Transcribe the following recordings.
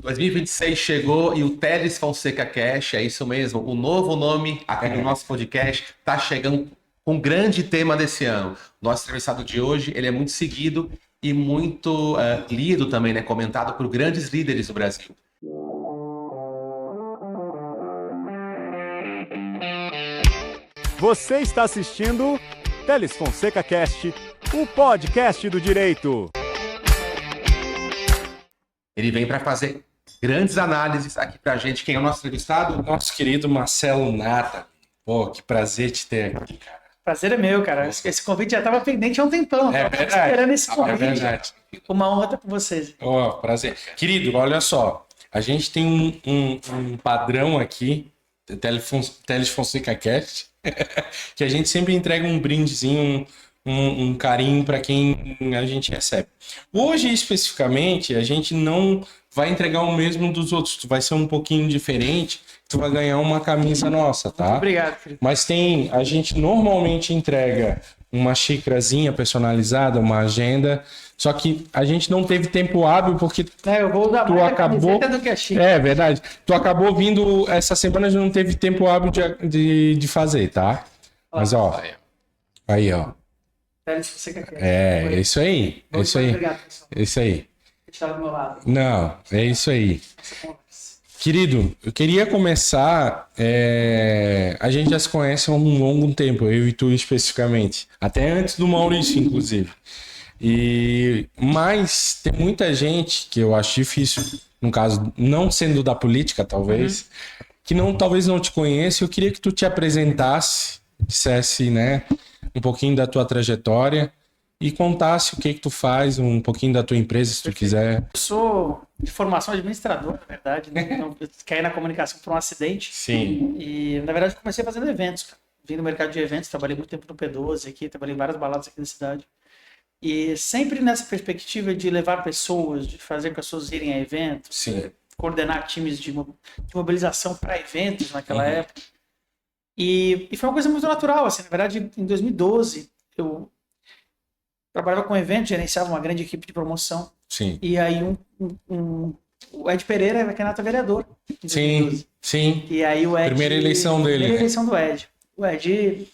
2026 chegou e o Teles Fonseca Cash, é isso mesmo, o novo nome aqui do nosso podcast está chegando com um grande tema desse ano. Nosso entrevistado de hoje, ele é muito seguido e muito lido também, né, comentado por grandes líderes do Brasil. Você está assistindo Teles Fonseca Cast, o podcast do direito. Ele vem para fazer grandes análises aqui pra gente. Quem é o nosso entrevistado? Nosso querido Marcelo Nata. Pô, que prazer te ter aqui, cara. Prazer é meu, cara. Esse convite já estava pendente há um tempão. É Eu tava verdade. esperando esse convite. É verdade. Uma honra estar com vocês. Ó, prazer. Querido, olha só. A gente tem um padrão aqui, Teles Fonseca Cast, que a gente sempre entrega um brindezinho, um carinho para quem a gente recebe. Hoje, especificamente, a gente não vai entregar o mesmo dos outros. Tu vai ser um pouquinho diferente. Tu vai ganhar uma camisa nossa, tá? Muito obrigado, querido. Mas a gente normalmente entrega uma xícarazinha personalizada, uma agenda, só que a gente não teve tempo hábil porque Eu vou dar tu mais a acabou... camiseta do que a xícara. É verdade. Tu acabou vindo essa semana, a gente não teve tempo hábil de fazer, tá? Mas ó, aí ó, Teles Fonseca Cast. é isso aí, é isso aí, Obrigado, pessoal. é isso aí. Por estar do meu lado. Não, é isso aí. Essa conversa. Querido, eu queria começar. A gente já se conhece há um longo tempo, eu e tu especificamente. Até antes do Maurício, inclusive. Mas tem muita gente que eu acho difícil, no caso, não sendo da política, talvez, que talvez não te conheça. Eu queria que tu te apresentasse, dissesse, né, um pouquinho da tua trajetória e contasse o que tu faz, um pouquinho da tua empresa, se tu quiser. Eu sou de formação administrador, na verdade. Né? Então, eu caí na comunicação por um acidente. Sim. E, na verdade, eu comecei fazendo eventos. Cara. Vim do mercado de eventos, trabalhei muito tempo no P12 aqui, trabalhei em várias baladas aqui na cidade. E sempre nessa perspectiva de levar pessoas, de fazer pessoas irem a eventos, Sim. coordenar times de mobilização para eventos naquela época. E foi uma coisa muito natural. Assim, na verdade, em 2012, eu trabalhava com eventos, gerenciava uma grande equipe de promoção. Sim. E aí o Ed Pereira era candidato a vereador em 2012. Sim, sim. E aí o Ed... Primeira eleição dele. Primeira Né? eleição do Ed. O Ed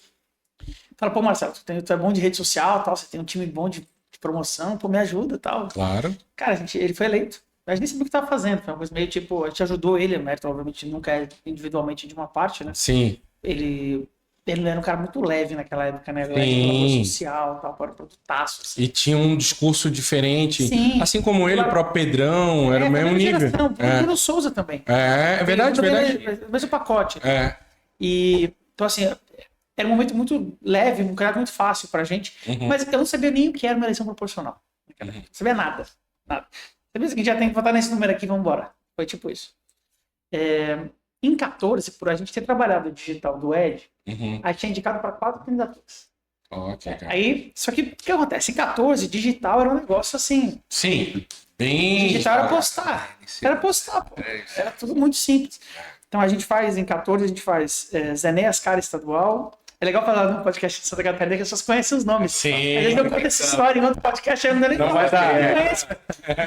fala, pô, Marcelo, tu é bom de rede social, tal, você tem um time bom de promoção, pô, me ajuda, tal. Claro. Cara, ele foi eleito. A gente nem sabia o que estava fazendo. Foi uma coisa meio tipo, a gente ajudou ele, o mérito obviamente nunca é individualmente de uma parte, né? Sim. Ele era um cara muito leve naquela época, né? Sim. Social, tal, para produtaço. Assim. E tinha um discurso diferente. Sim. Assim como ele, o próprio Pedrão, era o mesmo nível. O Bruno Souza também. É verdade, verdade. Mesmo pacote. É. E, então, assim, era um momento muito leve, um cara muito fácil pra gente. Mas eu não sabia nem o que era uma eleição proporcional. Não sabia nada. Nada. Sabia que já tem que votar nesse número aqui, vamos embora. Foi tipo isso. Em 14, por a gente ter trabalhado o digital do Ed, a gente tinha indicado para 4 candidaturas. Ok, cara. Aí, só que o que acontece? Em 14, digital era um negócio assim. Sim. Bem. Digital era postar. Era postar, pô. Era tudo muito simples. Então a gente faz, em 14, a gente faz Zenéas Cara Estadual. É legal falar no podcast de Santa Catarina que as pessoas conhecem os nomes. Sim. A gente não conta essa história em outro podcast, não dá nem Não vai dar.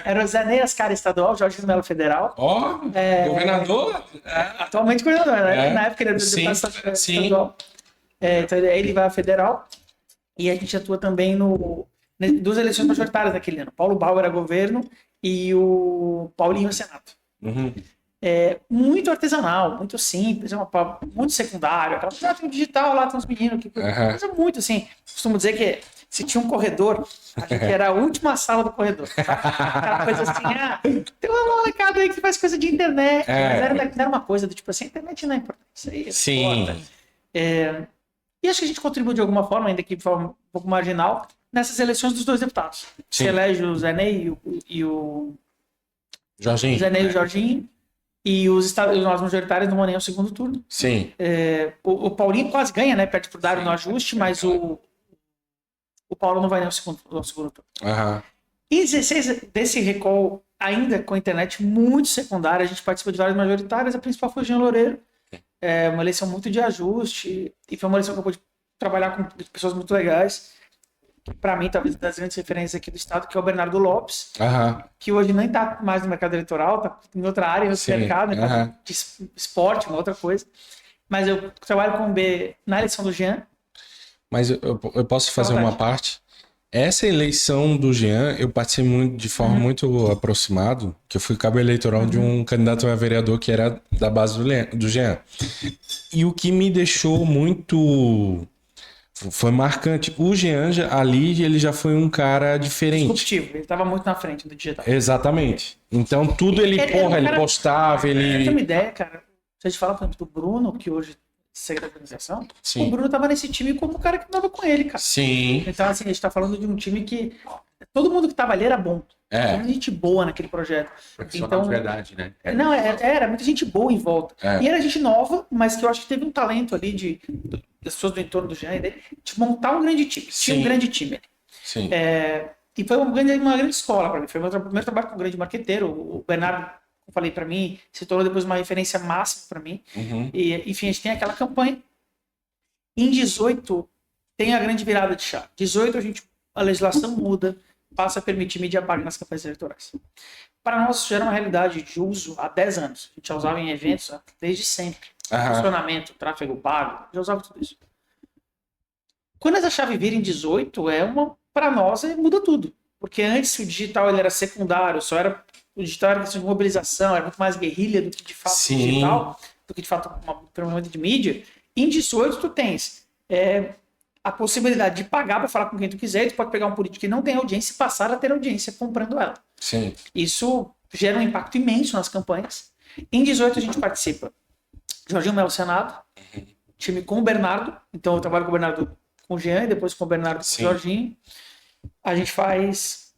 Era o Zenéas Cara Estadual, Jorge Melo Federal. Ó, governador? Atualmente governador, né? Na época ele era Sim, deputado sim. estadual. Então ele vai a federal. E a gente atua também duas eleições majoritárias daquele ano. Paulo Bauer era governo e o Paulinho a Senado. Muito artesanal, muito simples, muito secundário. Aquela coisa, tem um digital lá, tem uns meninos. Coisa muito assim. Costumo dizer que se tinha um corredor, a gente era a última sala do corredor. Aquela coisa assim, tem uma molecada aí que faz coisa de internet. Mas era uma coisa do tipo assim, a internet não é importante. Isso aí Sim. E acho que a gente contribuiu de alguma forma, ainda que de forma um pouco marginal, nessas eleições dos 2 deputados. Sim. Se elege o Zé Ney e o Jorginho. Zé Ney e o Jorginho. E os majoritários não vão nem ao segundo turno. Sim. O Paulinho quase ganha, né? Perde pro Dário no ajuste, mas o Paulo não vai nem ao segundo turno. Em 16 desse recall, ainda com a internet muito secundária, a gente participou de várias majoritárias, a principal foi o Jean Loureiro. Uma eleição muito de ajuste, e foi uma eleição que eu pude trabalhar com pessoas muito legais. para mim, talvez das grandes referências aqui do estado, que é o Bernardo Lopes, Aham. que hoje nem está mais no mercado eleitoral, está em outra área, em outro Sim, mercado, né, aham. de esporte, uma outra coisa. Mas eu trabalho com o B na eleição do Jean. Mas eu posso fazer vontade. uma parte? Essa eleição do Jean, eu participei de forma muito aproximada, que eu fui cabo eleitoral de um candidato a vereador que era da base do Jean. E o que me deixou muito... Foi marcante. O Jean, ali, ele já foi um cara diferente. Disruptivo, ele estava muito na frente do digital. Exatamente. Então, tudo ele postava, Pra ter ele... uma ideia, cara, se a gente fala, por exemplo, do Bruno, que hoje é secretário da organização, Sim. o Bruno tava nesse time como o cara que andava com ele, cara. Sim. Então, assim, a gente tá falando de um time que todo mundo que tava ali era bom. Tinha muita gente boa naquele projeto. Profissional de verdade, né? Não, era muita gente boa em volta. É. E era gente nova, mas que eu acho que teve um talento ali das pessoas do entorno do Jean e dele, de montar um grande time. Tinha Sim. um grande time ali. Sim. E foi uma grande escola para mim. Foi o meu primeiro trabalho com um grande marqueteiro. O Bernardo, eu falei para mim, se tornou depois uma referência máxima para mim. E, enfim, a gente tem aquela campanha. Em 18, tem a grande virada de chave. 18, a legislação muda, passa a permitir mídia paga nas campanhas eleitorais. Para nós, isso era uma realidade de uso há 10 anos. A gente já usava em eventos desde sempre. Funcionamento, tráfego pago, já usava tudo isso. Quando essa chave vira em 18, para nós, muda tudo. Porque antes o digital ele era secundário, o digital era questão de mobilização, era muito mais guerrilha do que de fato digital, do que de fato uma ferramenta de mídia. Em 18 tu tens a possibilidade de pagar para falar com quem tu quiser, e tu pode pegar um político que não tem audiência e passar a ter audiência comprando ela. Sim. Isso gera um impacto imenso nas campanhas. Em 18 a gente participa Jorginho Melo Senado, time com o Bernardo, então eu trabalho com o Bernardo com o Jean, e depois com o Bernardo com o Jorginho. A gente faz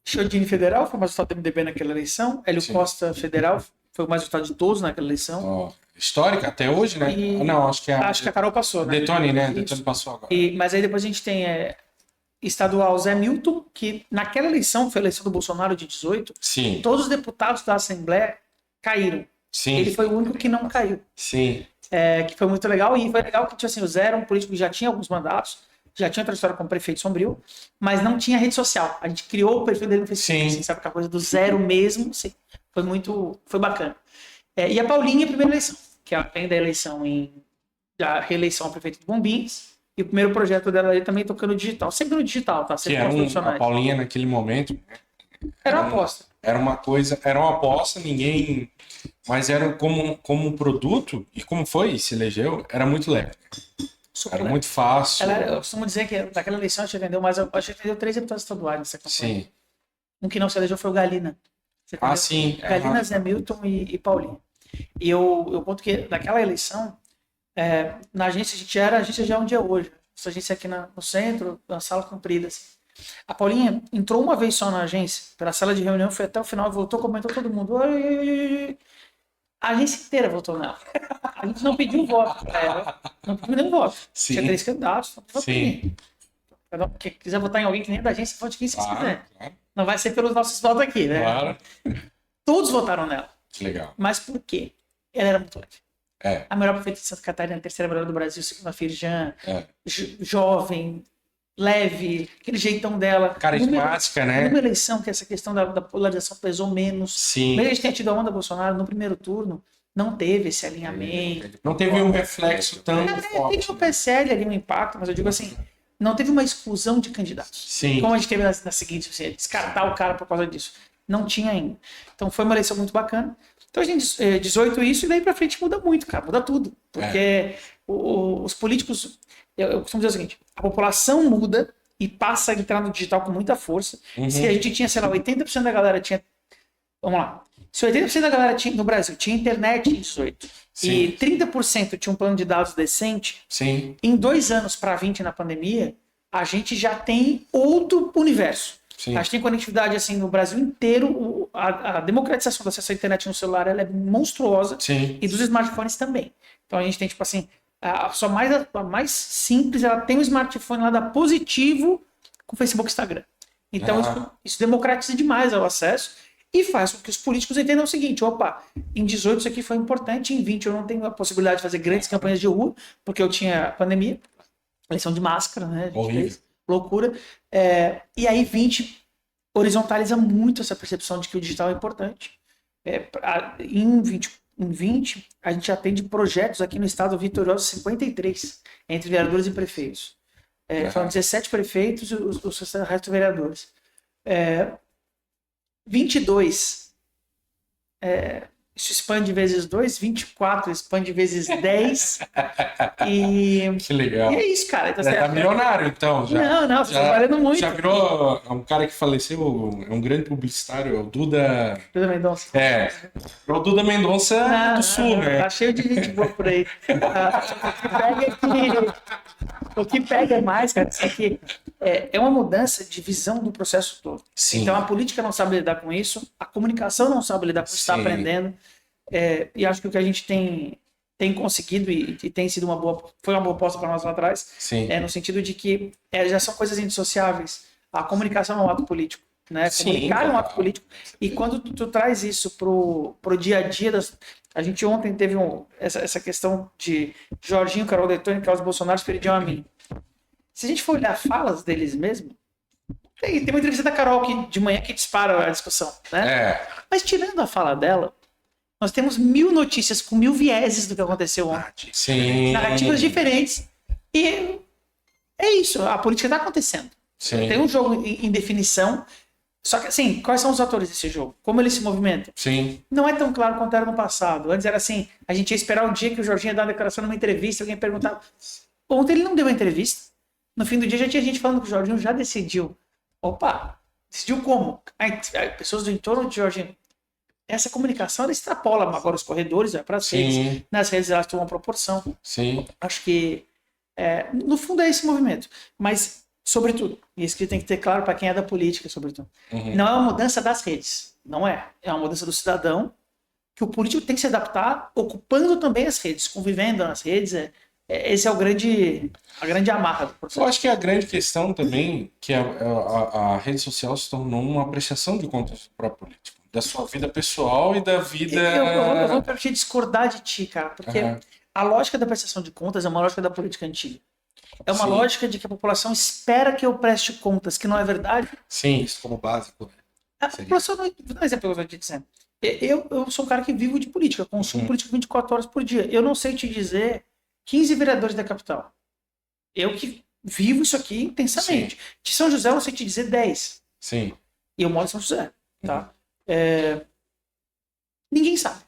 Chiodini Federal, foi o mais votado do MDB naquela eleição. Hélio Costa Federal, foi o mais votado de todos naquela eleição. Histórica até hoje, né? Não, acho que a Carol passou, né? Detone, né? Detone passou agora. Mas aí depois a gente tem estadual Zé Milton, que naquela eleição, foi a eleição do Bolsonaro de 18, Sim. todos os deputados da Assembleia caíram. Sim. Ele foi o único que não caiu. Sim. Que foi muito legal, e foi legal que o Zé era um político que já tinha alguns mandatos, já tinha trajetória como prefeito Sombrio, mas não tinha rede social. A gente criou o perfil dele no Facebook, assim, sabe, aquela coisa do zero mesmo, assim, foi bacana. E a Paulinha, a primeira eleição, que vem da eleição da reeleição ao prefeito de Bombinhas, e o primeiro projeto dela ali também tocando digital, sempre no digital, tá? Sempre a Paulinha naquele momento... Era uma aposta. Era uma aposta, ninguém... Mas era como produto, e como se elegeu, era muito leve. Super era muito fácil. Eu costumo dizer que naquela eleição a gente vendeu mais, a gente vendeu 3 deputados estaduais nessa campanha. Sim. Um que não se elegeu foi o Galina. Sim. Galina, Zé Milton e Paulinho. E eu conto que naquela eleição, na agência, a agência já é onde é hoje. Essa agência aqui no centro, na sala comprida. Assim. A Paulinha entrou uma vez só na agência, pela sala de reunião, foi até o final, voltou, comentou todo mundo. Oi. A agência inteira votou nela. A gente não pediu voto para ela. Não pediu nenhum voto. Sim. Tinha 3 candidatos. Sim. Quem quiser votar em alguém que nem é da agência, vote quem vocês quiser. Claro. Não vai ser pelos nossos votos aqui, né? Claro. Todos votaram nela. Legal. Mas por quê? Ela era muito leve. A melhor prefeita de Santa Catarina, a terceira melhor do Brasil, segunda Firjan, jovem, leve, aquele jeitão dela. Carismática, né? Numa eleição que essa questão da polarização pesou menos. Sim. Mesmo a gente tenha tido a onda Bolsonaro no primeiro turno, não teve esse alinhamento. Não teve um reflexo tão forte. Teve no PSL ali um impacto, mas eu digo assim, não teve uma exclusão de candidatos. Sim. Como a gente teve na seguinte, assim, descartar o cara por causa disso. Não tinha ainda. Então foi uma eleição muito bacana. Então a gente 18 isso, e daí pra frente muda muito, cara, muda tudo. Porque os políticos, eu costumo dizer o seguinte, a população muda e passa a entrar no digital com muita força. Se a gente tinha, sei lá, 80% da galera tinha... Vamos lá. Se 80% da galera no Brasil tinha internet em 18 e 30% tinha um plano de dados decente, em 2 anos para 20 na pandemia, a gente já tem outro universo. A gente tem conectividade assim, no Brasil inteiro. A democratização do acesso à internet no celular ela é monstruosa. E dos smartphones também. Então a gente tem, tipo assim, a mais simples, ela tem um smartphone lá da Positivo com Facebook e Instagram. Então isso democratiza demais o acesso e faz com que os políticos entendam o seguinte: opa, em 18 isso aqui foi importante, em 20 eu não tenho a possibilidade de fazer grandes campanhas de rua, porque eu tinha pandemia, eleição de máscara, né? loucura. E aí 20 horizontaliza muito essa percepção de que o digital é importante. Em 20, a gente atende projetos aqui no estado vitorioso 53, entre vereadores e prefeitos. Foram 17 prefeitos e o resto vereadores. 22, isso expande vezes 2, 24 expande vezes 10. Que legal. E é isso, cara. Então, Tá milionário, então. Não, você tá trabalhando muito. Já virou um cara que faleceu, é um grande publicitário, é o Duda... Duda Mendonça. O Duda Mendonça do Sul, né? Tá cheio de gente boa por aí. O que pega mais, cara, é que é uma mudança de visão do processo todo. Sim. Então a política não sabe lidar com isso, a comunicação não sabe lidar com isso, está aprendendo. E acho que o que a gente tem conseguido e tem sido foi uma boa aposta para nós lá atrás, no sentido de que já são coisas indissociáveis. A comunicação é um ato político, né? Comunicar é um ato político. E quando tu traz isso pro dia a dia a gente ontem teve essa questão de Jorginho, Carol Detoni, Carlos Bolsonaro, Esperidião Amin. Se a gente for olhar falas deles mesmo, tem uma entrevista da Carol de manhã que dispara a discussão, né? Mas tirando a fala dela, nós temos 1000 notícias com 1000 vieses do que aconteceu ontem. Sim. Narrativas diferentes. E é isso, a política está acontecendo. Sim. Tem um jogo em definição. Só que, assim, quais são os atores desse jogo? Como eles se movimentam? Sim. Não é tão claro quanto era no passado. Antes era assim, a gente ia esperar o dia que o Jorginho ia dar uma declaração numa entrevista, alguém perguntava. Ontem ele não deu uma entrevista. No fim do dia já tinha gente falando que o Jorginho já decidiu. Opa, decidiu como? Pessoas do entorno de Jorginho. Essa comunicação ela extrapola agora os corredores, vai para as redes. Nas redes elas tomam proporção. Sim. Acho que, no fundo, é esse movimento. Mas, sobretudo, e isso que tem que ter claro para quem é da política, sobretudo, não é uma mudança das redes. Não é. É uma mudança do cidadão que o político tem que se adaptar ocupando também as redes, convivendo nas redes. Esse é a grande amarra do processo. Eu acho que a grande questão também que a rede social se tornou uma apreciação de contas do próprio político, da sua vida pessoal e da vida... Eu vou permitir discordar de ti, cara, porque a lógica da prestação de contas é uma lógica da política antiga. É uma lógica de que a população espera que eu preste contas, que não é verdade. Sim. Isso como básico. A população não... Vou dar um exemplo que eu estou te dizendo. Eu sou um cara que vivo de política, consumo política 24 horas por dia. Eu não sei te dizer 15 vereadores da capital. Eu que vivo isso aqui intensamente. De São José eu não sei te dizer 10. Sim. E eu moro em São José. Tá? Ninguém sabe.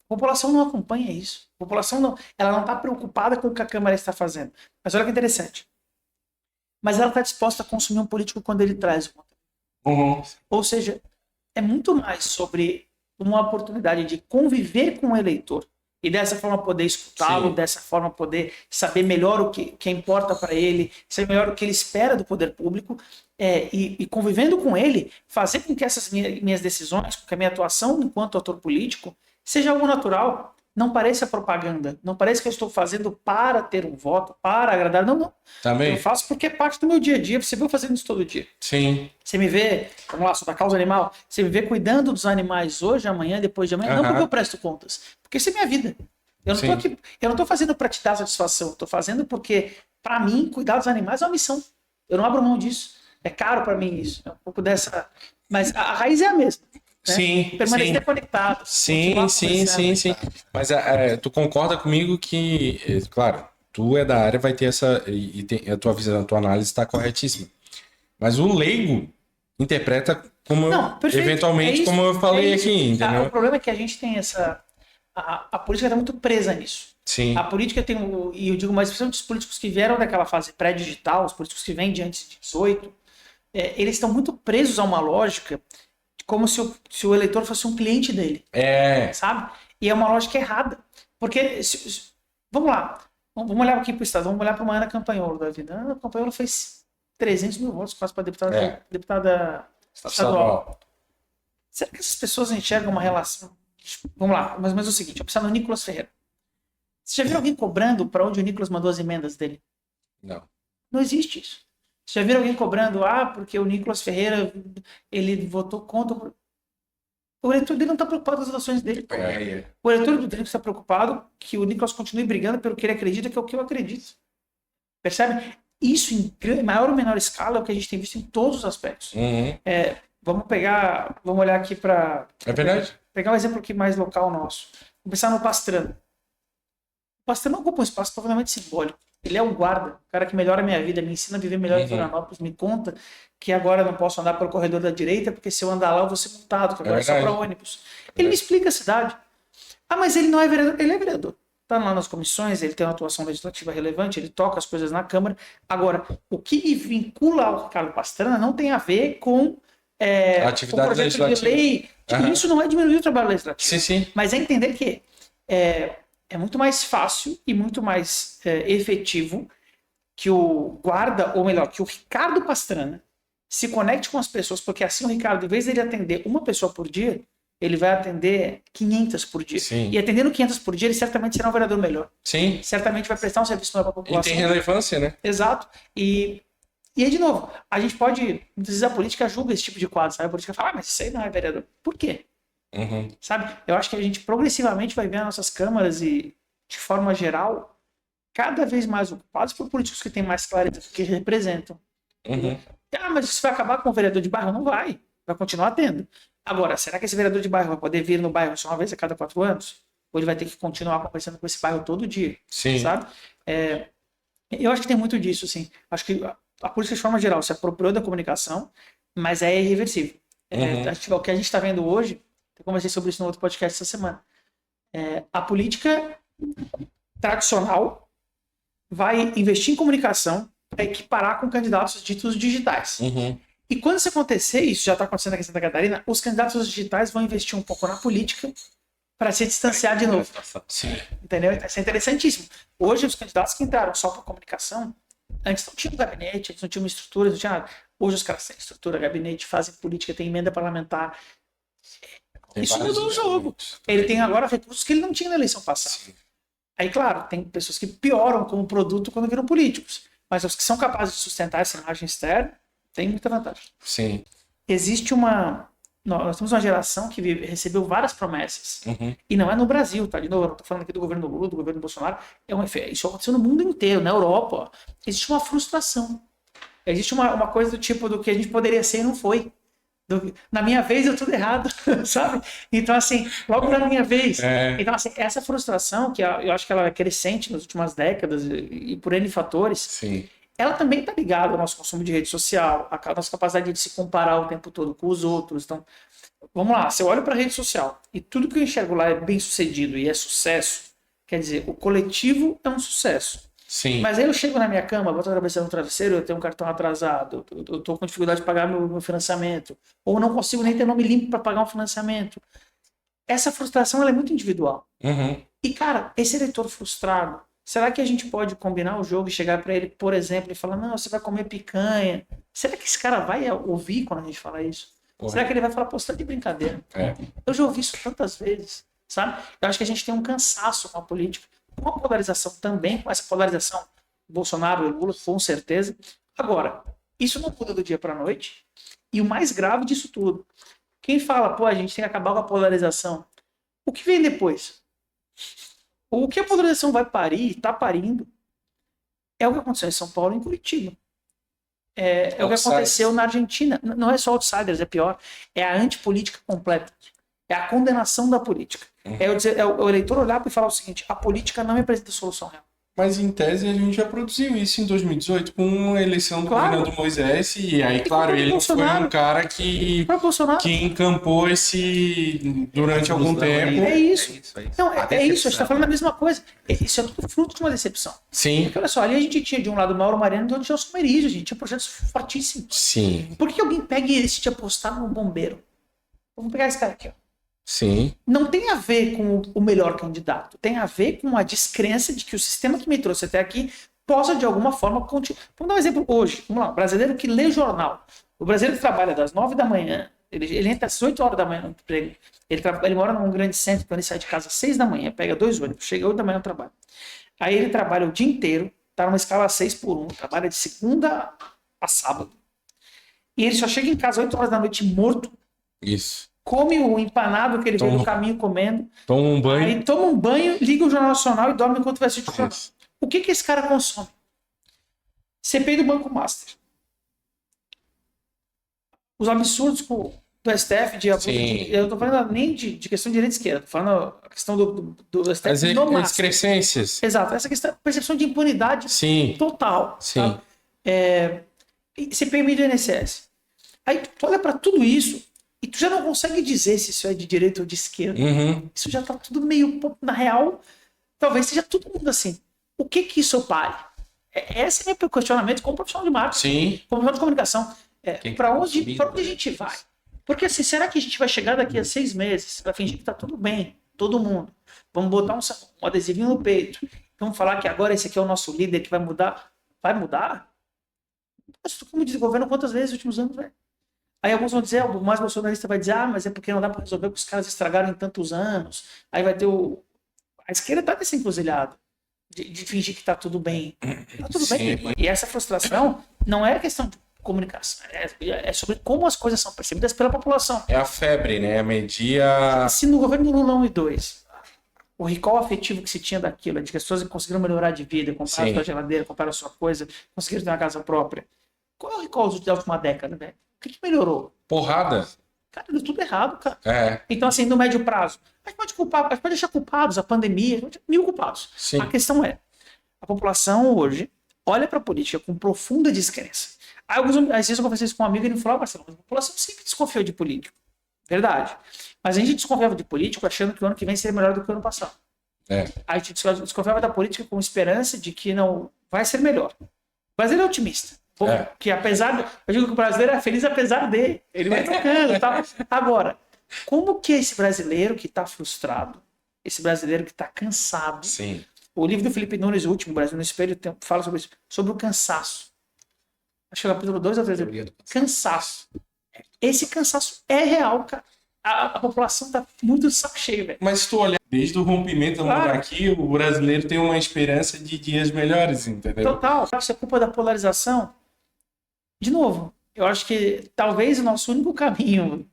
A população não acompanha isso. A população não está preocupada com o que a Câmara está fazendo. Mas olha que interessante. Mas ela está disposta a consumir um político quando ele traz o conteúdo. Ou seja, é muito mais sobre uma oportunidade de conviver com o eleitor e dessa forma poder escutá-lo, dessa forma poder saber melhor o que importa para ele, saber melhor o que ele espera do poder público, e convivendo com ele, fazer com que essas minhas decisões, com que a minha atuação enquanto ator político seja algo natural, não pareça propaganda, não pareça que eu estou fazendo para ter um voto, para agradar, não. Também. Eu faço porque é parte do meu dia a dia, você vê eu fazendo isso todo dia. Sim. Você me vê, vamos lá, sou da causa animal, você me vê cuidando dos animais hoje, amanhã, depois de amanhã, não porque eu presto contas, porque isso é minha vida. Eu não tô aqui, eu não tô fazendo para te dar satisfação, eu tô fazendo porque, para mim, cuidar dos animais é uma missão. Eu não abro mão disso. É caro para mim isso. É um pouco dessa... Mas a raiz é a mesma. Né? Sim. Permanecer conectado. Sim. Mas tu concorda comigo que, claro, tu é da área, vai ter essa... E tem, a tua visão, a tua análise está corretíssima. Mas o leigo interpreta como eventualmente, como eu falei aqui, entendeu? O problema é que a gente tem essa... A política está muito presa nisso. Sim. A política tem, e eu digo mais, especialmente os políticos que vieram daquela fase pré-digital, os políticos que vêm de antes de 18, eles estão muito presos a uma lógica como se o eleitor fosse um cliente dele. Sabe? E é uma lógica errada. Porque, vamos lá, vamos olhar aqui para o Estado, vamos olhar para uma Ana Campanholo da vida. A Ana Campanholo fez 300 mil votos quase para deputada estadual. Será que essas pessoas enxergam uma relação? Vamos lá, mas é o seguinte, eu preciso no Nicolas Ferreira. Você já viu alguém cobrando para onde o Nicolas mandou as emendas dele? Não. Não existe isso. Você já viu alguém cobrando, porque o Nicolas Ferreira, ele votou contra... O eleitor dele não está preocupado com as ações dele. O eleitor do Nicolas está preocupado que o Nicolas continue brigando pelo que ele acredita, que é o que eu acredito. Percebe? isso em maior ou menor escala é o que a gente tem visto em todos os aspectos. Vamos olhar aqui para... É verdade. Pegar um exemplo aqui mais local nosso. Vamos pensar no Pastrana. O Pastrana ocupa um espaço provavelmente simbólico. Ele é o guarda, o cara que melhora a minha vida, me ensina a viver melhor em Florianópolis, me conta que agora eu não posso andar pelo corredor da direita, porque se eu andar lá eu vou ser multado, que agora é só para ônibus. Ele me explica a cidade. Ah, mas ele não é vereador. Ele é vereador. Está lá nas comissões, ele tem uma atuação legislativa relevante, ele toca as coisas na Câmara. Agora, o que me vincula ao Ricardo Pastrana não tem a ver com atividade projeto legislativa. de lei. Isso não é diminuir o trabalho legislativo. Sim. Mas é entender que é muito mais fácil e muito mais efetivo que o guarda, ou melhor, que o Ricardo Pastrana se conecte com as pessoas, porque assim o Ricardo, em vez dele atender uma pessoa por dia, ele vai atender 500 por dia. Sim. E atendendo 500 por dia, ele certamente será um vereador melhor. Sim. Certamente vai prestar um serviço melhor para a população. E tem relevância, né? Exato. E aí, de novo, a gente pode, muitas vezes a política julga esse tipo de quadro, sabe? A política fala, mas isso aí não é vereador. Por quê? Sabe? Eu acho que a gente progressivamente vai ver as nossas câmaras e, de forma geral, cada vez mais ocupados por políticos que têm mais clareza do que representam. Ah, mas isso vai acabar com o vereador de bairro? Não vai. Vai continuar tendo. Agora, será que esse vereador de bairro vai poder vir no bairro só uma vez a cada 4 anos? Ou ele vai ter que continuar conversando com esse bairro todo dia? Sim. Sabe? Eu acho que tem muito disso, assim. Acho que a política, de forma geral, se apropriou da comunicação, mas é irreversível. O que a gente está vendo hoje, eu conversei sobre isso no outro podcast essa semana. A política tradicional vai investir em comunicação para equiparar com candidatos ditos digitais. E quando isso acontecer, isso já está acontecendo aqui em Santa Catarina, os candidatos digitais vão investir um pouco na política para se distanciar de novo. Sim. Entendeu? Então, isso é interessantíssimo. Hoje, os candidatos que entraram só para comunicação, antes não tinham gabinete, antes não tinham uma estrutura, não tinha nada. Hoje os caras têm estrutura, gabinete, fazem política, têm emenda parlamentar. Isso mudou o jogo. Ele tem agora recursos que ele não tinha na eleição passada. Sim. Aí, claro, tem pessoas que pioram como produto quando viram políticos. Mas os que são capazes de sustentar essa imagem externa, tem muita vantagem. Sim. Existe nós temos uma geração que recebeu várias promessas. E não é no Brasil, tá? De novo, eu não estou falando aqui do governo Lula, do governo Bolsonaro. Isso aconteceu no mundo inteiro, na Europa. Ó. Existe uma frustração. Existe uma coisa do tipo do que a gente poderia ser e não foi. Na minha vez deu tudo errado, sabe? Então, assim, logo na minha vez. Então, assim, essa frustração, que eu acho que ela é crescente nas últimas décadas e por N fatores, sim, ela também está ligada ao nosso consumo de rede social, à nossa capacidade de se comparar o tempo todo com os outros. Então, vamos lá, se eu olho para a rede social e tudo que eu enxergo lá é bem sucedido e é sucesso, quer dizer, o coletivo é um sucesso. Sim. Mas aí eu chego na minha cama, boto a cabeça no travesseiro, eu tenho um cartão atrasado, eu estou com dificuldade de pagar meu financiamento, ou não consigo nem ter nome limpo para pagar um financiamento. Essa frustração ela é muito individual. E, cara, esse eleitor frustrado, será que a gente pode combinar o jogo e chegar para ele, por exemplo, e falar, não, você vai comer picanha? Será que esse cara vai ouvir quando a gente fala isso? Será que ele vai falar, pô, você tá de brincadeira? Eu já ouvi isso tantas vezes, sabe? Eu acho que a gente tem um cansaço com a política, com a polarização também, com essa polarização Bolsonaro e Lula, com certeza. Agora, isso não muda do dia para a noite. E o mais grave disso tudo, quem fala, pô, a gente tem que acabar com a polarização, o que vem depois? O que a polarização vai parir, está parindo, é o que aconteceu em São Paulo e em Curitiba. É o que aconteceu na Argentina. Não é só outsiders, é pior. É a antipolítica completa. É a condenação da política. É o eleitor olhar e falar o seguinte, a política não me apresenta solução real. Mas, em tese, a gente já produziu isso em 2018 com a eleição do Fernando Moisés. E aí, claro, ele foi um cara que encampou esse durante algum tempo. É isso. Não, é isso. A gente está falando a mesma coisa. Isso é tudo fruto de uma decepção. Sim. Porque, olha só, ali a gente tinha de um lado o Mauro Mariano e do outro tinha o Sumerígio. A gente tinha projetos fortíssimos. Sim. Por que alguém pega e decide apostar no bombeiro? Vamos pegar esse cara aqui, ó. Sim. Não tem a ver com o melhor candidato, tem a ver com a descrença de que o sistema que me trouxe até aqui possa de alguma forma continuar. Vamos dar um exemplo hoje. Vamos lá, o brasileiro que lê jornal, o brasileiro que trabalha das 9 da manhã, ele entra às 8 horas da manhã no emprego, ele mora num grande centro, então ele sai de casa às 6 da manhã, pega 2 ônibus, chega às 8 da manhã no trabalho. Aí ele trabalha o dia inteiro, tá numa escala 6x1, trabalha de segunda a sábado. E ele só chega em casa às 8 horas da noite morto. Isso. Come o empanado que ele veio no caminho comendo. Toma um banho. Aí toma um banho, liga o Jornal Nacional e dorme enquanto vai assistir o jornal. O que esse cara consome? CPI do Banco Master. Os absurdos do STF de abuso eu não tô falando nem de questão de direita e esquerda, tô falando a questão do STF As no Master. excrescências. Exato, essa questão, percepção de impunidade total. Sim. CPI do INSS. Aí tu olha para tudo isso e tu já não consegue dizer se isso é de direita ou de esquerda. Isso já tá tudo meio, na real, talvez seja todo mundo assim. O que isso pare? Esse é o meu questionamento como profissional de marketing, como profissional de comunicação. Para onde a gente vai? Porque assim, será que a gente vai chegar daqui a 6 meses para fingir que tá tudo bem, todo mundo? Vamos botar um adesivinho no peito. Vamos falar que agora esse aqui é o nosso líder que vai mudar? Vai mudar? Mas como diz o governo, quantas vezes nos últimos anos, velho? Aí alguns vão dizer, o mais bolsonarista vai dizer, mas é porque não dá para resolver o que os caras estragaram em tantos anos. Aí vai ter a esquerda tá nessa encruzilhada de fingir que tá tudo bem. Tá tudo bem. E essa frustração não é questão de comunicação, é sobre como as coisas são percebidas pela população. É a febre, né? Media... Se no governo Lula 1 e 2, o recall afetivo que se tinha daquilo, de que as pessoas conseguiram melhorar de vida, comprar a sua geladeira, comprar a sua coisa, conseguiram ter uma casa própria. Qual é o recall da última década, velho? O que melhorou? Porrada. Cara, deu tudo errado, cara. Então, assim, no médio prazo, a gente pode deixar culpados, a pandemia, 1000 culpados. Sim. A questão é, a população hoje olha para a política com profunda descrença. Aí, às vezes eu conversei isso com um amigo e ele falou, Marcelo, a população sempre desconfiou de político. Verdade. Mas a gente desconfiava de político achando que o ano que vem seria melhor do que o ano passado. A gente desconfiava da política com esperança de que não vai ser melhor. O brasileiro é otimista. Que eu digo que o brasileiro é feliz apesar de. Ele vai trocando, tá? Agora, como que esse brasileiro que está frustrado, esse brasileiro que está cansado, o livro do Felipe Nunes, o último, Brasil no Espelho, fala sobre isso, sobre o cansaço. Acho que é o capítulo 2 ou 3. Cansaço. Esse cansaço é real, cara. A população tá muito de saco cheio, velho. Mas se tu olhar, desde o rompimento da monarquia, o brasileiro tem uma esperança de dias melhores, entendeu? Total. Isso é culpa da polarização. De novo, eu acho que talvez o nosso único caminho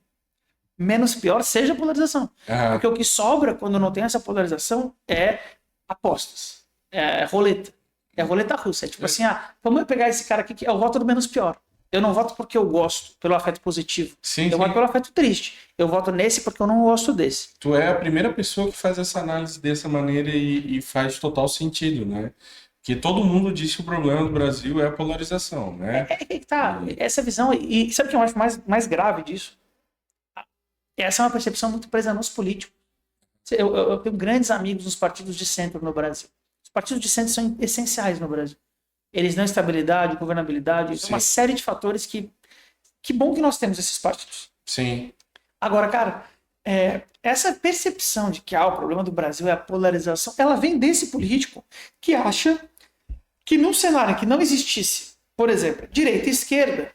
menos pior seja a polarização. Porque o que sobra quando não tem essa polarização é apostas. É roleta. É roleta russa. É tipo assim, vamos pegar esse cara aqui que é o voto do menos pior. Eu não voto porque eu gosto, pelo afeto positivo. Eu voto pelo afeto triste. Eu voto nesse porque eu não gosto desse. Tu é a primeira pessoa que faz essa análise dessa maneira e faz total sentido, né? Porque todo mundo diz que o problema do Brasil é a polarização, né? Essa visão, e sabe o que eu acho mais grave disso? Essa é uma percepção muito presa nos políticos. Eu tenho grandes amigos nos partidos de centro no Brasil. Os partidos de centro são essenciais no Brasil. Eles dão estabilidade, governabilidade, uma série de fatores que bom que nós temos esses partidos. Sim. Agora, cara, essa percepção de que o problema do Brasil é a polarização, ela vem desse político que acha que num cenário que não existisse, por exemplo, direita e esquerda,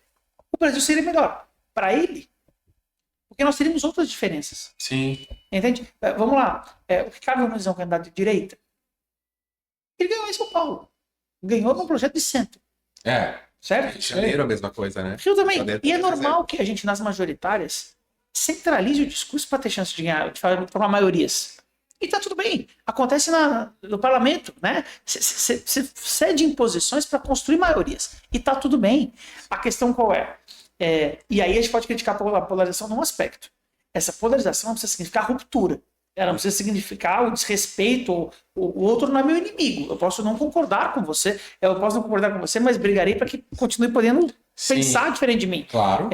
o Brasil seria melhor para ele. Porque nós teríamos outras diferenças. Sim. Entende? Vamos lá. O Ricardo Nunes é um candidato de direita. Ele ganhou em São Paulo. Ganhou num projeto de centro. Certo? Rio de Janeiro é a mesma coisa, né? Rio também. E é normal que a gente, nas majoritárias, centralize o discurso para ter chance de ganhar, de formar maiorias. E tá tudo bem. Acontece no parlamento, né? Você cede imposições para construir maiorias. E tá tudo bem. A questão qual é? E aí a gente pode criticar a polarização num aspecto. Essa polarização não precisa significar ruptura. Ela não precisa significar o desrespeito. O outro não é meu inimigo. Eu posso não concordar com você. Eu posso não concordar com você, mas brigarei para que continue podendo pensar diferente de mim. Claro.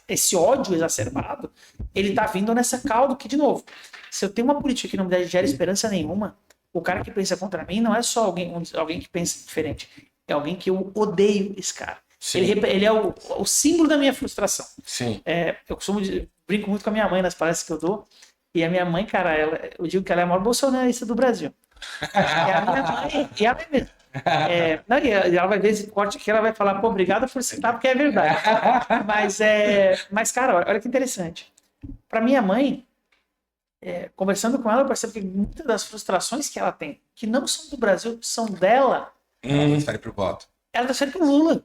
Esse ódio exacerbado, ele tá vindo nessa cauda que, de novo, se eu tenho uma política que não me gera esperança nenhuma, o cara que pensa contra mim não é só alguém que pensa diferente. É alguém que eu odeio esse cara. Ele é o símbolo da minha frustração. Sim. Eu brinco muito com a minha mãe nas palestras que eu dou. E a minha mãe, cara, eu digo que ela é a maior bolsonarista do Brasil. E a mãe mesmo. E ela vai ver esse corte aqui, ela vai falar, obrigada por citar, porque é verdade. Mas, cara, olha que interessante. Para minha mãe, conversando com ela, eu percebo que muitas das frustrações que ela tem, que não são do Brasil, são dela. Ela transfere pro voto. Ela transfere pro Lula.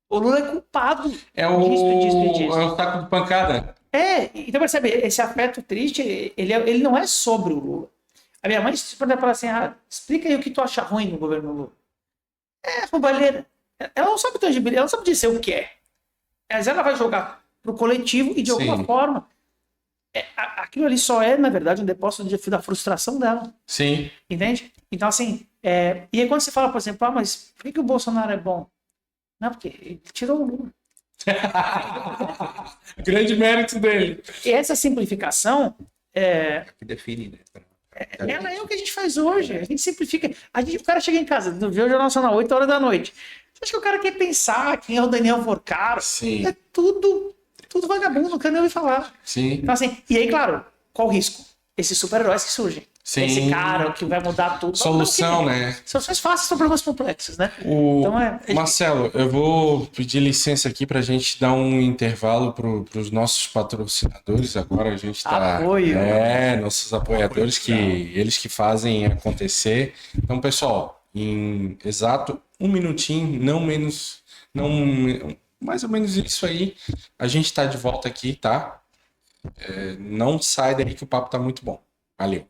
O Lula é culpado disso. É o taco de pancada. Então percebe, esse afeto triste, ele não é sobre o Lula. A minha mãe se pergunta e fala assim, explica aí o que tu acha ruim no governo Lula. É roubalheira. Ela não sabe tangibilidade, ela não sabe dizer o que é. Mas ela vai jogar pro coletivo e de alguma forma aquilo ali só é, na verdade, um depósito da frustração dela. Sim. Entende? Então, assim, e aí quando você fala, por exemplo, mas por que o Bolsonaro é bom? Não, porque ele tirou o Lula. Grande mérito dele. E essa simplificação Que define, né? ela é o que a gente faz hoje. A gente simplifica. O cara chega em casa, vê o Jornal Nacional, 8 horas da noite. Você acha que o cara quer pensar quem é o Daniel Forcaro? Sim. É tudo vagabundo, não quero nem ouvir falar. Sim. Então, assim, e aí, claro, qual o risco? Esses super-heróis que surgem. Sim. Esse cara que vai mudar tudo. Solução, né? Soluções fáceis para problemas complexos, né? Então, Marcelo, eu vou pedir licença aqui para a gente dar um intervalo para os nossos patrocinadores. Agora a gente está... Apoio. Nossos apoiadores, eles que fazem acontecer. Então, pessoal, em exato um minutinho, mais ou menos isso aí, a gente está de volta aqui, tá? Não sai daí que o papo tá muito bom. Valeu.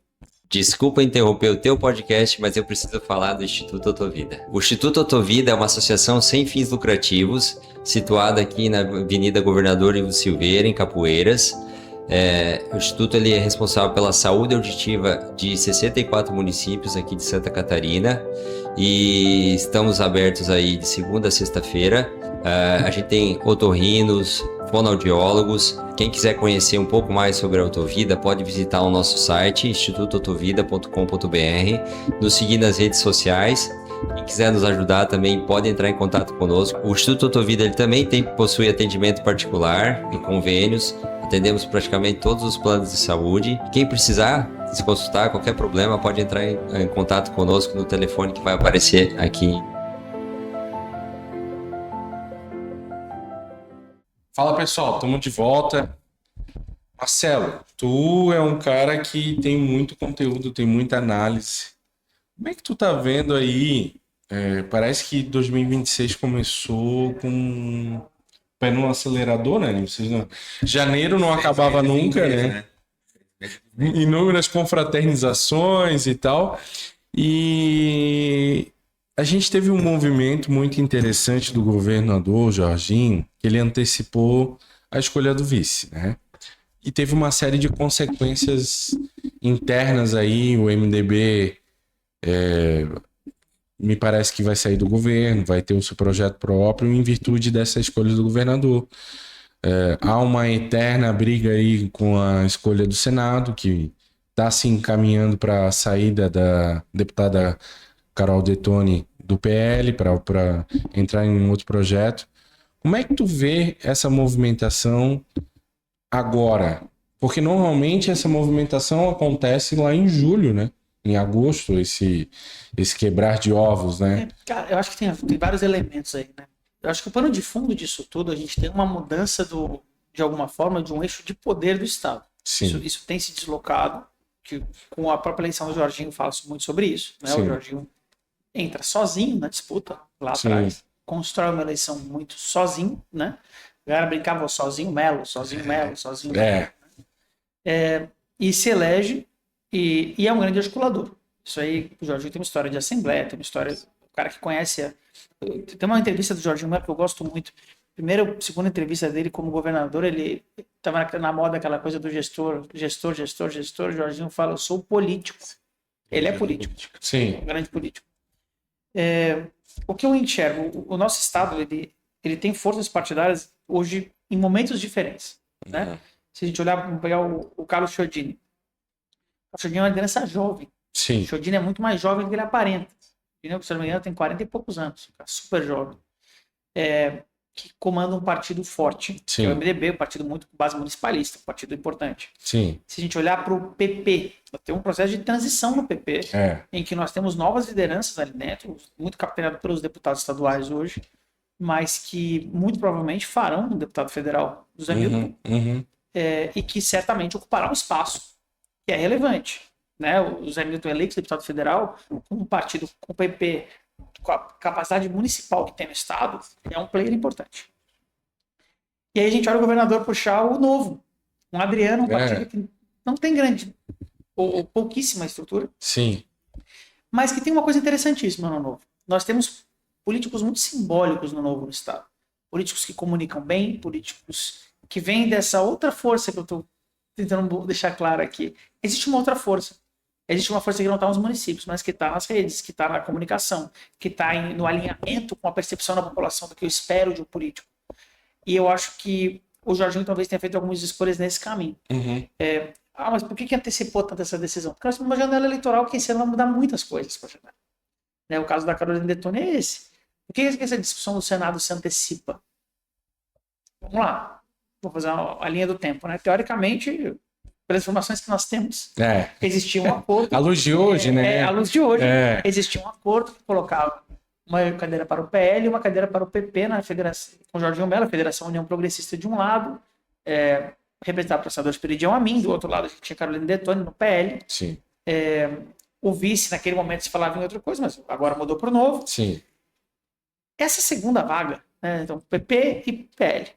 Desculpa interromper o teu podcast, mas eu preciso falar do Instituto Otovida. O Instituto Otovida é uma associação sem fins lucrativos, situada aqui na Avenida Governador Ivo Silveira, em Capoeiras. O Instituto ele é responsável pela saúde auditiva de 64 municípios aqui de Santa Catarina e estamos abertos aí de segunda a sexta-feira. A gente tem otorrinos, fonoaudiólogos. Quem quiser conhecer um pouco mais sobre a Otovida, pode visitar o nosso site, institutootovida.com.br, nos seguir nas redes sociais. Quem quiser nos ajudar também pode entrar em contato conosco. O Instituto Otovida ele também possui atendimento particular e convênios. Atendemos praticamente todos os planos de saúde. Quem precisar se consultar, qualquer problema, pode entrar em contato conosco no telefone que vai aparecer aqui. Fala, pessoal, estamos de volta. Marcelo, tu é um cara que tem muito conteúdo, tem muita análise. Como é que tu tá vendo aí? Parece que 2026 começou com o pé no acelerador, né? Janeiro não acabava nunca, né? Inúmeras confraternizações e tal. E a gente teve um movimento muito interessante do governador Jorginho, que ele antecipou a escolha do vice, né? E teve uma série de consequências internas aí. O MDB me parece que vai sair do governo, vai ter o seu projeto próprio em virtude dessa escolha do governador. Há uma eterna briga aí com a escolha do Senado, que está se encaminhando para a saída da deputada Carol Detoni do PL para entrar em um outro projeto. Como é que tu vê essa movimentação agora? Porque normalmente essa movimentação acontece lá em julho, né? Em agosto, esse quebrar de ovos, né? Cara, eu acho que tem vários elementos aí, né? Eu acho que o pano de fundo disso tudo, a gente tem uma mudança de alguma forma, de um eixo de poder do Estado. Sim. Isso tem se deslocado, que com a própria eleição do Jorginho fala muito sobre isso, né? Sim. O Jorginho entra sozinho na disputa lá atrás, constrói uma eleição muito sozinho, né? A galera brincava sozinho Melo, e se elege e é um grande articulador. Isso aí, o Jorginho tem uma história de assembleia, tem uma história, o cara que conhece, tem uma entrevista do Jorginho Melo que eu gosto muito. Segunda entrevista dele como governador, ele estava na moda aquela coisa do gestor, o Jorginho fala, eu sou político. Ele é político. Sim. Um grande político. O que eu enxergo, o nosso Estado, ele tem forças partidárias hoje em momentos diferentes, né? Se a gente olhar, vamos pegar o Carlos Chiodini. O Chiodini é uma liderança jovem. Sim. O Chiodini é muito mais jovem do que ele aparenta. Se não me engano, tem 40 e poucos anos. Super jovem. Que comanda um partido forte, Sim. que é o MDB, um partido muito com base municipalista, um partido importante. Sim. Se a gente olhar para o PP, tem um processo de transição no PP, em que nós temos novas lideranças ali dentro, muito capitaneado pelos deputados estaduais hoje, mas que muito provavelmente farão um deputado federal do Zé Milton, e que certamente ocupará um espaço que é relevante. Né? O Zé Milton eleito deputado federal, com um partido, com o PP, com a capacidade municipal que tem no estado, é um player importante. E aí a gente olha o governador puxar o Novo, um Adriano, um partido que não tem grande ou pouquíssima estrutura, Sim. mas que tem uma coisa interessantíssima no Novo. Nós temos políticos muito simbólicos no novo Estado. Políticos que comunicam bem, políticos que vêm dessa outra força que eu estou tentando deixar claro aqui. Existe uma outra força. Existe uma força que não está nos municípios, mas que está nas redes, que está na comunicação, que está no alinhamento com a percepção da população do que eu espero de um político. E eu acho que o Jorginho talvez tenha feito algumas escolhas nesse caminho. Mas por que antecipou tanto essa decisão? Porque nós temos uma janela eleitoral que esse ano vai mudar muitas coisas para a janela. O caso da Carolina Detoni é esse. Por que essa discussão do Senado se antecipa? Vamos lá. Vou fazer a linha do tempo. Teoricamente, pelas informações que nós temos, existia um acordo. À luz de hoje, né? À luz de hoje. Existia um acordo que colocava uma cadeira para o PL e uma cadeira para o PP na federação, com Jorginho Mello, a Federação União Progressista de um lado, representado pelo senador Esperidião Amin, do outro lado a gente tinha Carolina Detoni no PL. Sim. O vice, naquele momento, se falava em outra coisa, mas agora mudou para o novo. Sim. Essa segunda vaga, então PP e PL.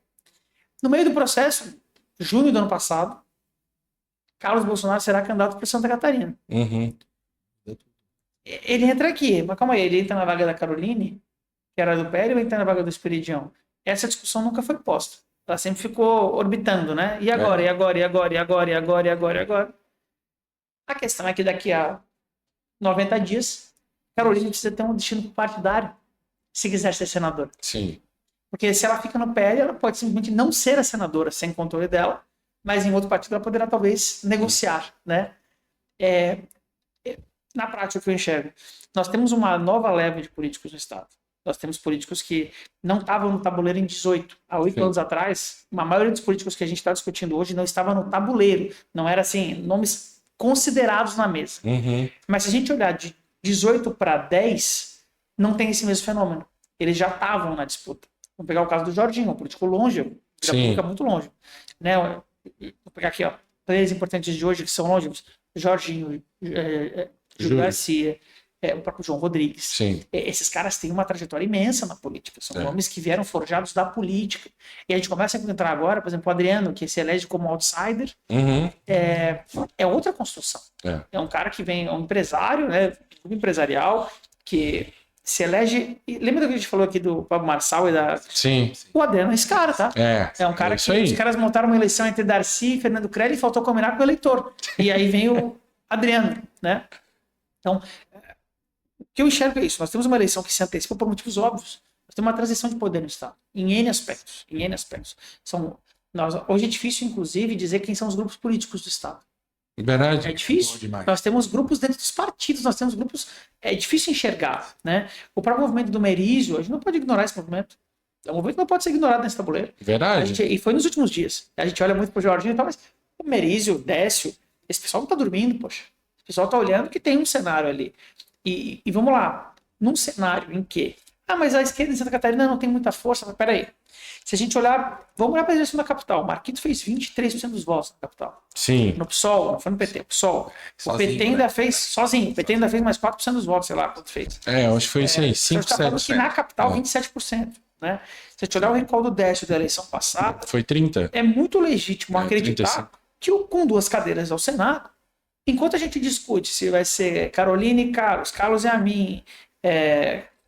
No meio do processo, junho do ano passado, Carlos Bolsonaro será candidato para Santa Catarina. Ele entra aqui, mas calma aí, ele entra na vaga da Caroline, que era do PL, ou entra na vaga do Esperidião? Essa discussão nunca foi posta. Ela sempre ficou orbitando, né? E agora, e agora, e agora, e agora, e agora, e agora, e agora? A questão é que daqui a 90 dias, Caroline precisa ter um destino partidário, se quiser ser senadora. Sim. Porque se ela fica no PL, ela pode simplesmente não ser a senadora sem controle dela, mas em outro partido ela poderá talvez negociar, né? Na prática, o que eu enxergo, nós temos uma nova leva de políticos no Estado. Nós temos políticos que não estavam no tabuleiro em 18. Há 8 anos atrás, a maioria dos políticos que a gente está discutindo hoje não estava no tabuleiro. Não era assim, nomes considerados na mesa. Mas se a gente olhar de 18 para 10, não tem esse mesmo fenômeno. Eles já estavam na disputa. Vamos pegar o caso do Jorginho, um político longe, fica muito longe. Né? Vou pegar aqui, 3 importantes de hoje que são longevos. Jorginho, Júlio Garcia, o próprio João Rodrigues. Sim. Esses caras têm uma trajetória imensa na política. São nomes que vieram forjados da política. E a gente começa a encontrar agora, por exemplo, o Adriano, que se elege como outsider, é outra construção. É um cara que vem, é um empresário, né, empresarial, que se elege... Lembra do que a gente falou aqui do Pablo Marçal e da... Sim. O Adriano é esse cara, tá? É um cara que aí. Os caras montaram uma eleição entre Darcy e Fernando Crelli e faltou combinar com o eleitor. E aí vem o Adriano, né? Então, o que eu enxergo é isso. Nós temos uma eleição que se antecipa por motivos óbvios. Nós temos uma transição de poder no Estado, em N aspectos. Hoje é difícil, inclusive, dizer quem são os grupos políticos do Estado. Verdade. É difícil. Nós temos grupos dentro dos partidos, nós temos grupos... É difícil enxergar, né? O próprio movimento do Merizio, a gente não pode ignorar esse movimento. É um movimento que não pode ser ignorado nesse tabuleiro. Verdade. E foi nos últimos dias. A gente olha muito pro Jorginho e tal, mas o Merizio, o Décio, esse pessoal não tá dormindo, poxa. O pessoal tá olhando que tem um cenário ali. E vamos lá. Num cenário em que... mas a esquerda em Santa Catarina não tem muita força. Mas peraí. Se a gente olhar... Vamos olhar para a eleição da capital. O Marquito fez 23% dos votos na capital. Sim. No PSOL, não foi no PT, o PSOL. Sozinho, o PT ainda fez sozinho. O PT ainda fez mais 4% dos votos, sei lá quanto fez. Eu acho que foi isso aí. 5, 7%. Que na capital, 27%. Né? Se a gente olhar o recall do Décio da eleição passada... Foi 30%. É muito legítimo acreditar 35. que com 2 cadeiras ao Senado, enquanto a gente discute se vai ser Caroline e Carlos e Amin,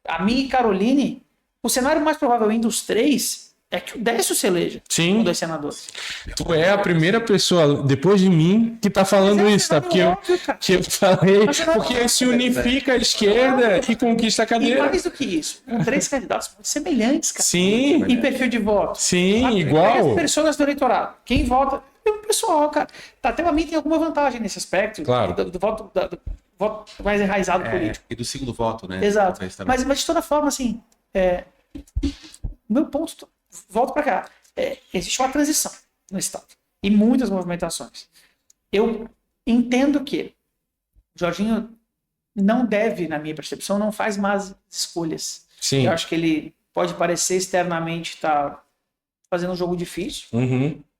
Amin e Caroline, o cenário mais provável entre os 3 é que o Décio se eleja com 2 senadores. Tu é a primeira pessoa, depois de mim, que tá falando isso, tá? Porque eu falei, porque se unifica a esquerda e conquista a E cadeira. mais do que isso, 3 candidatos muito semelhantes, cara. Sim. Em perfil de voto. Sim, igual. As pessoas do eleitorado. Quem vota é o pessoal, cara. Até pra mim tem alguma vantagem nesse aspecto. Claro. Do voto mais enraizado político. E do segundo voto, né? Exato. Mas de toda forma, assim, o meu ponto, volto para cá, existe uma transição no Estado e muitas movimentações. Eu entendo que Jorginho não deve, na minha percepção, não faz más escolhas. Sim. Eu acho que ele pode parecer externamente estar fazendo um jogo difícil,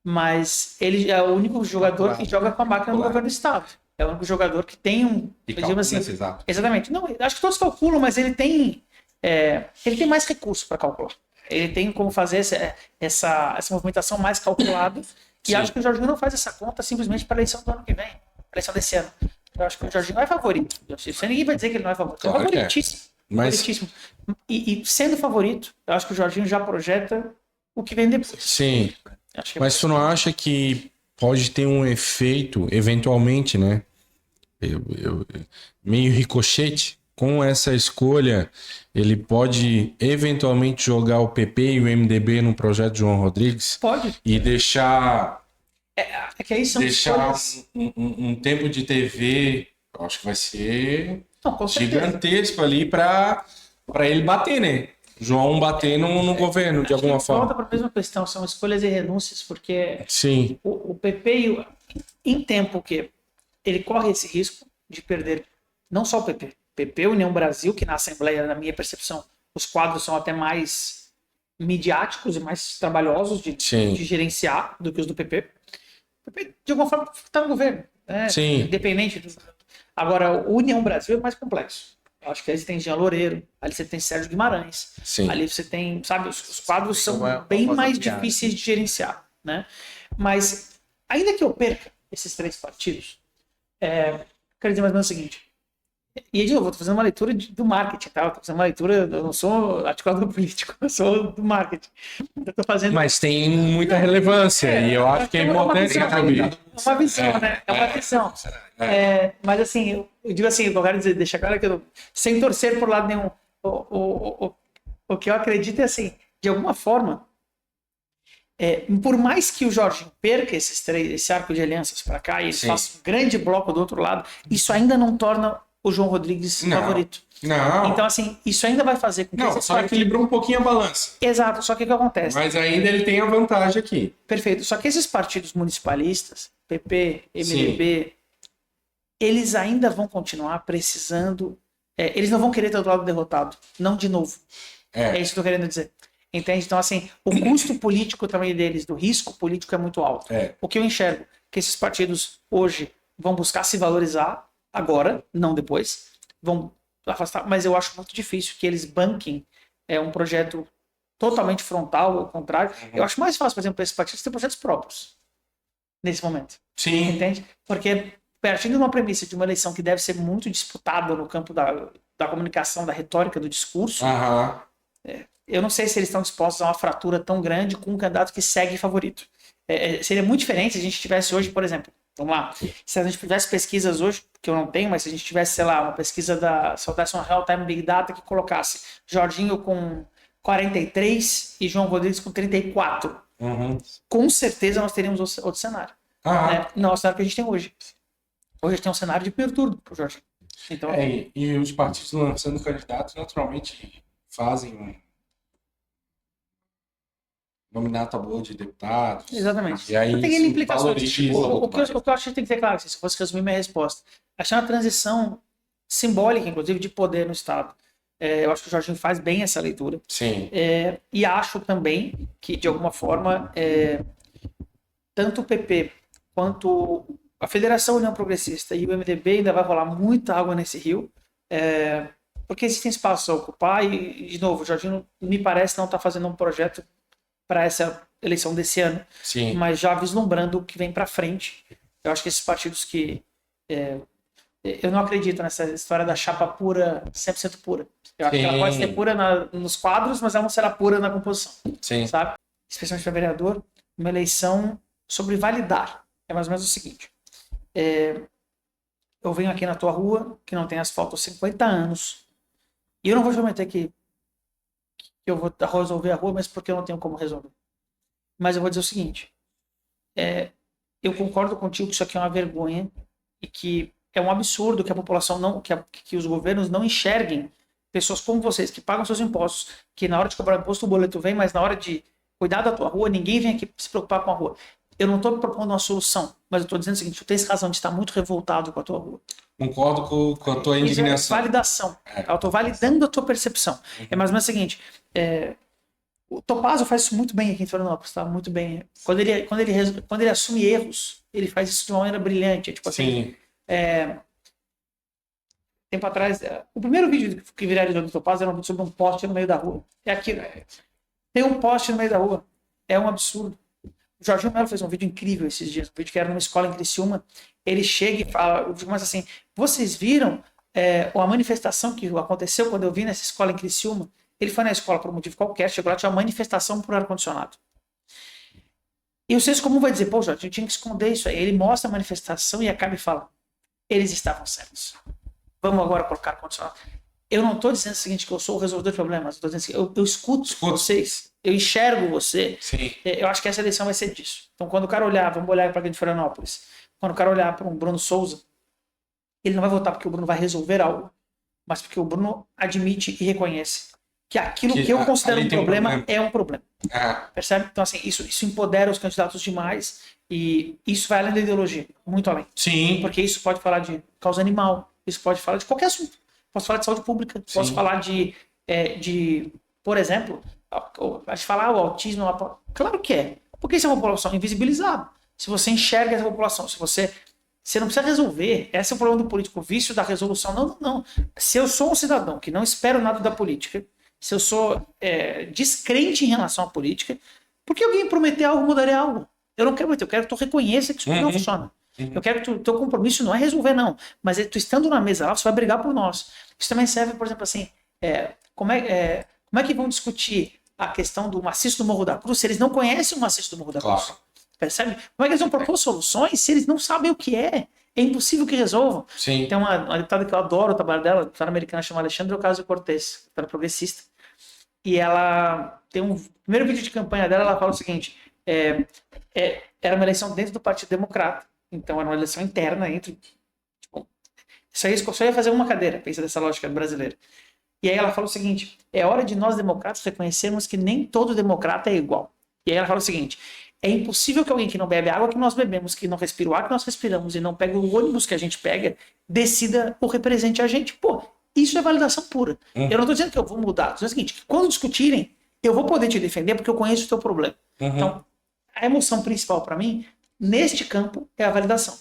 mas ele é o único jogador que joga com a máquina do governo do Estado. É o único jogador que tem um... assim, exatamente. Não, acho que todos calculam, mas ele tem mais recursos para calcular. Ele tem como fazer essa movimentação mais calculada. E acho que o Jorginho não faz essa conta simplesmente para a eleição do ano que vem, para a eleição desse ano. Eu acho que o Jorginho não é favorito. Ninguém vai dizer que ele não é favorito. Claro, é favoritíssimo. Mas, favoritíssimo. E sendo favorito, eu acho que o Jorginho já projeta o que vem depois. sim. Acho que Mas tu não acha que pode ter um efeito, eventualmente, né? Meio ricochete? Com essa escolha, ele pode eventualmente jogar o PP e o MDB no projeto de João Rodrigues? pode. E deixar É que aí são escolhas. um tempo de TV, eu acho que vai ser Não, com certeza. gigantesco ali para ele bater, né? João bater no governo, de alguma Volta forma. para a mesma questão, são escolhas e renúncias, porque Sim, o PP, em tempo que ele corre esse risco de perder não só o PP, União Brasil, que na Assembleia, na minha percepção, os quadros são até mais midiáticos e mais trabalhosos de gerenciar do que os do PP. O PP, de alguma forma, está no governo, né? Sim. Independente. Agora, o União Brasil é mais complexo. Eu acho que aí você tem Jean Loureiro, ali você tem Sérgio Guimarães, sim. ali você tem, sabe, os quadros são Como é a bem famosa mais piada. difíceis de gerenciar, né? Mas, ainda que eu perca esses 3 partidos, quero dizer mais ou menos o seguinte, e de novo, eu estou fazendo uma leitura do marketing, tá? Eu tô fazendo uma leitura, eu não sou articulador político, eu sou do marketing. Eu tô fazendo Mas tem muita relevância e eu acho que é importante saber. é uma visão, né? É uma visão. Mas assim, eu digo assim, eu quero dizer, deixar claro que eu, sem torcer por lado nenhum, o que eu acredito é assim, de alguma forma, por mais que o Jorginho perca esse arco de alianças para cá e ele faça um grande bloco do outro lado, isso ainda não torna o João Rodrigues favorito. Não. Então, assim, isso ainda vai fazer com que Não, esses só equilibrou um pouquinho a balança. Exato, só que o que acontece? Mas ainda ele tem a vantagem aqui. Perfeito. Só que esses partidos municipalistas, PP, MDB, eles ainda vão continuar precisando. Eles não vão querer ter do lado derrotado. Não de novo. É isso que eu tô querendo dizer. Entende? Então, assim, o custo político também deles, do risco político é muito alto. O que eu enxergo? Que esses partidos hoje vão buscar se valorizar agora, não depois. Vão afastar, mas eu acho muito difícil que eles banquem um projeto totalmente frontal, ao contrário. Eu acho mais fácil, por exemplo, para esses partidos ter projetos próprios nesse momento. Sim. Entende? Porque partindo de uma premissa de uma eleição que deve ser muito disputada no campo da comunicação, da retórica, do discurso, eu não sei se eles estão dispostos a uma fratura tão grande com um candidato que segue favorito. Seria muito diferente se a gente tivesse hoje, por exemplo, vamos lá, se a gente tivesse pesquisas hoje, que eu não tenho, mas se a gente tivesse, sei lá, uma pesquisa se eu desse uma Real Time Big Data que colocasse Jorginho com 43 e João Rodrigues com 34, com certeza nós teríamos outro cenário. Não é o cenário que a gente tem hoje. Hoje a gente tem um cenário de perturbo para o Jorginho. Então, e os partidos lançando candidatos naturalmente fazem nominata boa de deputados. Exatamente. E aí Então, tem implicações. valoriza O que eu acho que tem que ter claro, se fosse resumir minha resposta, achar uma transição simbólica, inclusive, de poder no Estado. Eu acho que o Jorginho faz bem essa leitura. Sim. E acho também que, de alguma forma, tanto o PP quanto a Federação União Progressista e o MDB ainda vai rolar muita água nesse rio, porque existem espaços a ocupar e, de novo, o Jorginho, me parece, não está fazendo um projeto para essa eleição desse ano, mas já vislumbrando o que vem para frente. Eu acho que esses partidos que... eu não acredito nessa história da chapa pura, 100% pura. Eu acho que ela pode ser pura nos quadros, mas ela não será pura na composição. Sabe? Especialmente para vereador, uma eleição sobre validar. É mais ou menos o seguinte. Eu venho aqui na tua rua, que não tem asfalto há 50 anos, e eu não vou te prometer que eu vou resolver a rua, mas porque eu não tenho como resolver. Mas eu vou dizer o seguinte, eu concordo contigo que isso aqui é uma vergonha e que é um absurdo que a população não, que os governos não enxerguem pessoas como vocês, que pagam seus impostos, que na hora de cobrar imposto o boleto vem, mas na hora de cuidar da tua rua, ninguém vem aqui se preocupar com a rua. Eu não estou propondo uma solução, mas eu estou dizendo o seguinte, tu tens razão de estar muito revoltado com a tua rua. Concordo com a tua indignação. Isso é validação. Eu estou validando a tua percepção. É mais ou menos o seguinte, o Topazio faz isso muito bem aqui em Florianópolis, tá? Muito bem. Quando ele assume erros, ele faz isso de uma maneira brilhante. Tipo assim, tempo atrás, o primeiro vídeo que viralizou do Topazio era um vídeo sobre um poste no meio da rua. É aquilo. Tem um poste no meio da rua. É um absurdo. O Jorginho Melo fez um vídeo incrível esses dias, um vídeo que era numa escola em Criciúma. Ele chega e fala, mas assim, vocês viram a manifestação que aconteceu quando eu vim nessa escola em Criciúma, ele foi na escola por um motivo qualquer, chegou lá, tinha uma manifestação por ar-condicionado. E o senso comum vai dizer, pô, Jorge, eu tinha que esconder isso aí. Ele mostra a manifestação e acaba e fala, eles estavam certos. Vamos agora colocar ar-condicionado. Eu não estou dizendo o seguinte, que eu sou o resolvedor de problemas, eu estou dizendo que eu escuto vocês, eu enxergo você. Sim. Eu acho que essa eleição vai ser disso. Então, quando o cara olhar, vamos olhar para a de Florianópolis, quando o cara olhar para um Bruno Souza, ele não vai votar porque o Bruno vai resolver algo, mas porque o Bruno admite e reconhece que aquilo que eu considero um problema é um problema. Percebe? Então, assim, isso empodera os candidatos demais e isso vai além da ideologia, muito além. Sim. Porque isso pode falar de causa animal, isso pode falar de qualquer assunto. Posso falar de saúde pública, posso falar de por exemplo, a gente falar o autismo, claro que é, porque isso é uma população invisibilizada. Se você enxerga essa população, você não precisa resolver, esse é o problema do político, o vício da resolução, não. Se eu sou um cidadão que não espero nada da política, se eu sou descrente em relação à política, por que alguém prometer algo mudaria algo? Eu não quero prometer, eu quero que tu reconheça que isso não funciona. Eu quero que o teu compromisso não é resolver, não. Mas tu estando na mesa lá, você vai brigar por nós. Isso também serve, por exemplo, assim, como é que vão discutir a questão do maciço do Morro da Cruz se eles não conhecem o maciço do Morro da Cruz? Claro. Percebe? Como é que eles vão propor soluções se eles não sabem o que é? É impossível que resolvam. Sim. Tem uma deputada que eu adoro o trabalho dela, deputada americana, chama Alexandra Ocasio-Cortez, deputada progressista. E ela tem um primeiro vídeo de campanha dela, ela fala o seguinte, era uma eleição dentro do Partido Democrata, então era uma eleição interna entre... Isso aí só ia fazer uma cadeira, pensa dessa lógica brasileira. E aí ela fala o seguinte, é hora de nós democratas reconhecermos que nem todo democrata é igual. E aí ela fala o seguinte, é impossível que alguém que não bebe a água que nós bebemos, que não respira o ar que nós respiramos e não pega o ônibus que a gente pega, decida ou represente a gente. Pô, isso é validação pura. Eu não estou dizendo que eu vou mudar. Estou dizendo o seguinte, que quando discutirem, eu vou poder te defender porque eu conheço o teu problema. Então, a emoção principal para mim, neste campo, é a validação.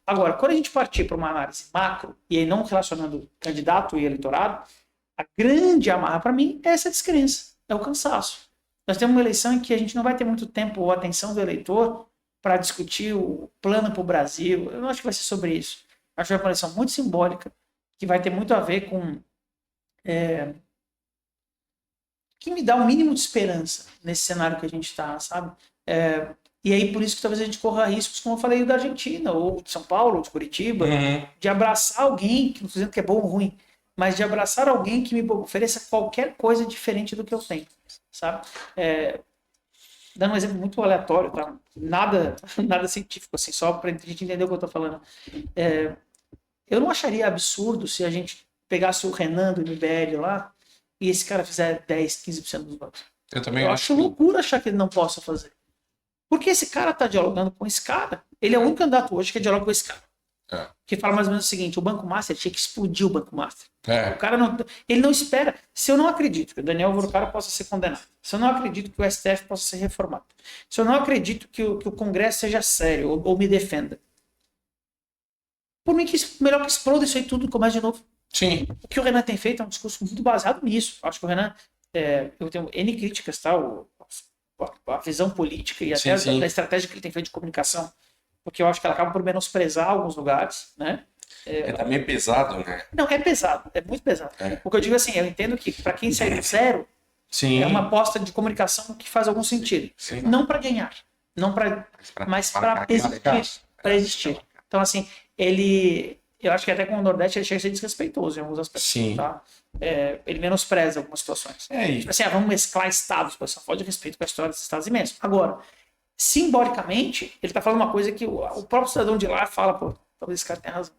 Agora, quando a gente partir para uma análise macro, e aí não relacionando candidato e eleitorado, a grande amarra para mim é essa descrença, é o cansaço. Nós temos uma eleição em que a gente não vai ter muito tempo ou atenção do eleitor para discutir o plano para o Brasil. Eu não acho que vai ser sobre isso. Acho que é uma eleição muito simbólica, que vai ter muito a ver com... que me dá o mínimo de esperança nesse cenário que a gente está, sabe? E aí, por isso que talvez a gente corra riscos, como eu falei, da Argentina, ou de São Paulo, ou de Curitiba, de abraçar alguém, que não estou dizendo que é bom ou ruim, mas de abraçar alguém que me ofereça qualquer coisa diferente do que eu tenho, sabe? Dando um exemplo muito aleatório, tá? Nada científico, assim, só para a gente entender o que eu estou falando. Eu não acharia absurdo se a gente pegasse o Renan do MBL lá e esse cara fizer 10, 15% dos votos. Eu acho loucura achar que ele não possa fazer. Porque esse cara está dialogando com esse cara. Ele é o único candidato hoje que dialoga com esse cara. Que fala mais ou menos o seguinte, o Banco Master tinha que explodir o Banco Master. O cara ele não espera. Se eu não acredito que o Daniel Volcaro possa ser condenado, se eu não acredito que o STF possa ser reformado, se eu não acredito que o Congresso seja sério ou me defenda, por mim, melhor que exploda isso aí tudo e comece de novo. Sim. O que o Renan tem feito é um discurso muito baseado nisso. Acho que o Renan, eu tenho N críticas, tá? A visão política e até da estratégia que ele tem feito de comunicação, porque eu acho que ela acaba por menosprezar alguns lugares, né? Tá meio pesado, né? Não, é pesado, é muito pesado. O que eu digo assim, eu entendo que para quem sai do zero, é uma aposta de comunicação que faz algum sentido. Sim. Não para ganhar, mas para existir. Então, assim, eu acho que até com o Nordeste ele chega a ser desrespeitoso em alguns aspectos. Sim. Tá? Ele menospreza algumas situações. Tipo assim, vamos mesclar estados, só pode respeito com a história dos estados imensos. Agora, simbolicamente, ele está falando uma coisa que o próprio cidadão de lá fala, pô, talvez esse cara tenha razão.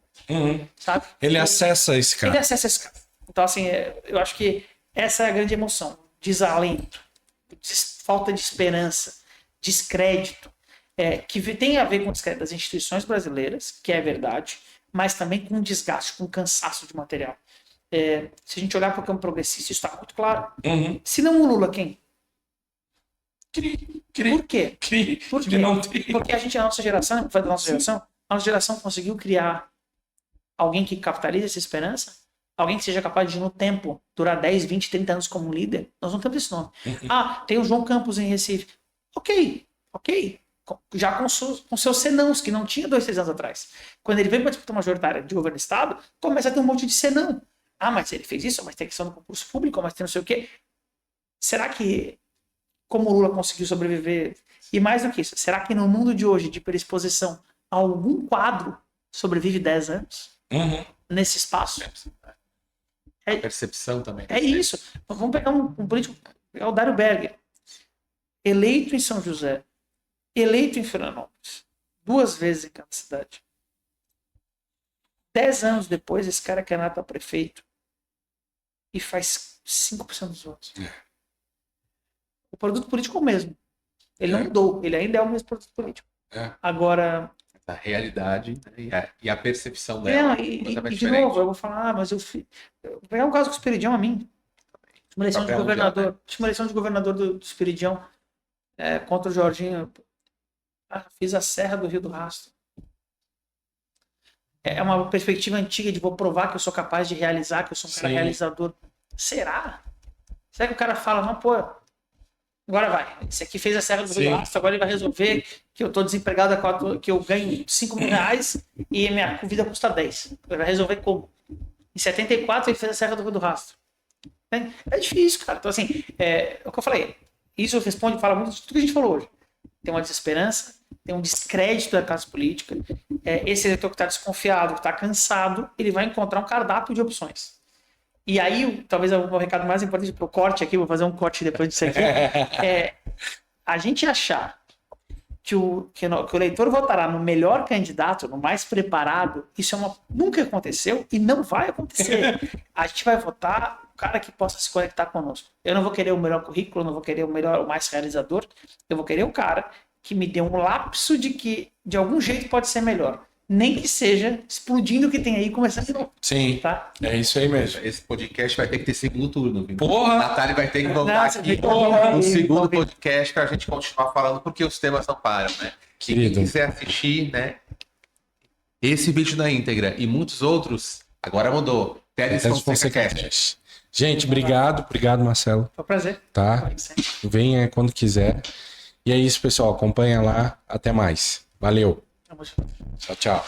Sabe? Ele acessa esse cara. Ele acessa esse cara. Então, assim, eu acho que essa é a grande emoção. Desalento, falta de esperança, descrédito, que tem a ver com o descrédito das instituições brasileiras, que é verdade, mas também com desgaste, com cansaço de material. Se a gente olhar para o campo progressista, isso está muito claro. Se não o Lula, quem? Por quê? Porque a nossa geração conseguiu criar alguém que capitalize essa esperança, alguém que seja capaz de, no tempo, durar 10, 20, 30 anos como líder. Nós não temos esse nome. Tem o João Campos em Recife. Ok. já com seus senãos, que não tinha 2, 3 anos atrás. Quando ele vem para disputar uma majoritária de governo do Estado, começa a ter um monte de senão. Ah, mas ele fez isso, mas tem questão do concurso público, mas tem não sei o quê. Será que, como o Lula conseguiu sobreviver, e mais do que isso, será que no mundo de hoje, de hiperexposição, algum quadro sobrevive 10 anos nesse espaço? A percepção também. É isso. Vamos pegar um político, pegar o Dário Berger, eleito em São José, eleito em Florianópolis, 2 vezes em cada cidade. 10 anos depois, esse cara é candidato a prefeito e faz 5% dos votos. O produto político é o mesmo. Ele não mudou, ele ainda é o mesmo produto político. Agora... A realidade, né, e a percepção dela. E de novo, eu vou falar, mas eu vou pegar um caso com o Esperidião a mim. Uma eleição de governador do Esperidião contra o Jorginho. Fiz a Serra do Rio do Rastro. É uma perspectiva antiga de vou provar que eu sou capaz de realizar, que eu sou um cara realizador. Será? Será que o cara fala, não, pô, agora vai. Esse aqui fez a Serra do Rio do Rastro, agora ele vai resolver que eu tô desempregado, que eu ganho 5 mil reais e minha vida custa 10. Ele vai resolver como? Em 74 ele fez a Serra do Rio do Rastro. É difícil, cara. Então, assim, é o que eu falei. Isso fala muito de tudo que a gente falou hoje. Tem uma desesperança, tem um descrédito da classe política. Esse eleitor que está desconfiado, que está cansado, ele vai encontrar um cardápio de opções. E aí, talvez o recado mais importante para o corte aqui, vou fazer um corte depois disso aqui, a gente achar que o eleitor votará no melhor candidato, no mais preparado, isso nunca aconteceu e não vai acontecer. A gente vai votar o cara que possa se conectar conosco. Eu não vou querer o melhor currículo, não vou querer o mais realizador, eu vou querer o cara que me dê um lapso de que de algum jeito pode ser melhor. Nem que seja explodindo o que tem aí e começando de novo. Sim, tá? É isso aí mesmo. Esse podcast vai ter que ter segundo turno. Viu? Porra! Natália vai ter que voltar aqui no segundo podcast para a gente continuar falando, porque os temas não param, né? Quem quiser assistir, né? Esse vídeo na íntegra e muitos outros, agora mudou. Teles Fonseca Cast. Gente, obrigado, Marcelo. Foi um prazer. Tá? Venha quando quiser. E é isso, pessoal. Acompanha lá. Até mais. Valeu. Tchau, tchau.